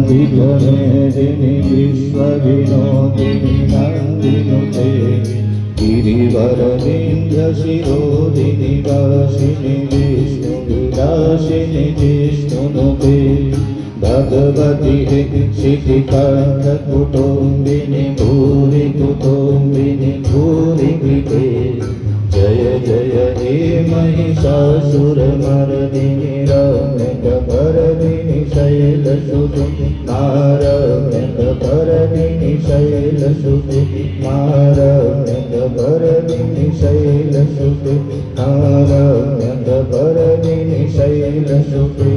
विघ्नेदिनि विश्वविनोदिनि नन्दिनुते गिरिवरविन्ध्यशिरोदिनि वासिनि विष्णुविलासिनि विष्णुनुते भगवति क्षितिकान्तकुटुम्बिनि भूरि कुटुम्बिनि भूरि कृते जय जय हे महिषासुरमर्दिनि रम्यकपर्दिनि शैलसुते रम्यकपर्दिनि शैलसुते रम्यकपर्दिनि शैलसुते रम्यकपर्दिनि शैलसुते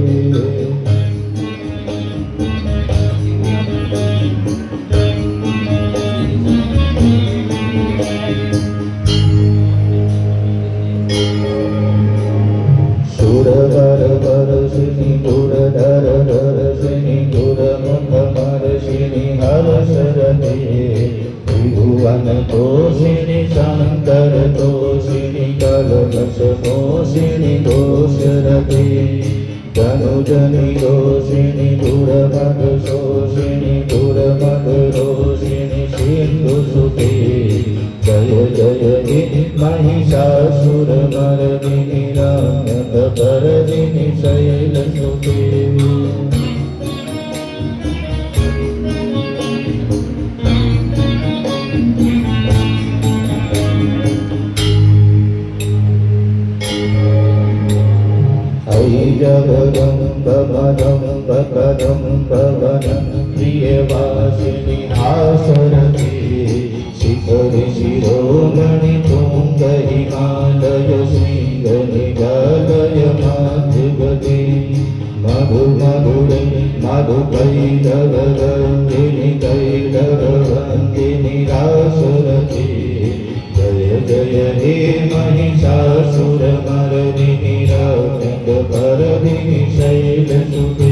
सुरवरवरसिनि गुरधरधरसिनि गुरमुखमर्षिनि हरशरते त्रिभुवनतोषिणि शङ्करतोषिणि कलकशतोषिणि घोषरते धनुजनिरोषिणि दुरमदशोषिणि दुरमदरोषिणि सिन्धुसुते जय जय हे महिषासुरमर्दिनि रम्यकपर्दिनि शैलसुते जगदम्बपदम्बपदम्बवनं प्रियवासिनि हासरते शिखरि शिरोमणि तुङ्गहिमालय शृङ्गनिजालय मातृगते मधुमधुरै मधुकैटवरङ्गिनि कैटवरङ्गिनि रासरते जय जय हे महिषासुरमर्दिनि रम्यकपर्दिनि शैलसुते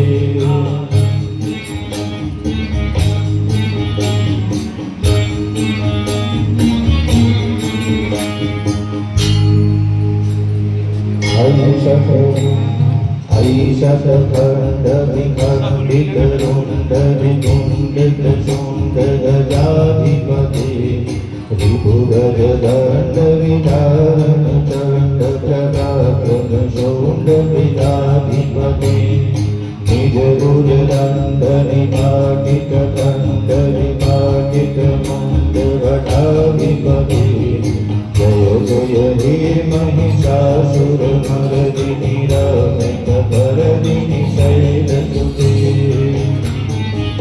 ऐशखण्डविखण्डितरुण्डविकुण्डितशुण्डगजाधिपते रिपुगजधर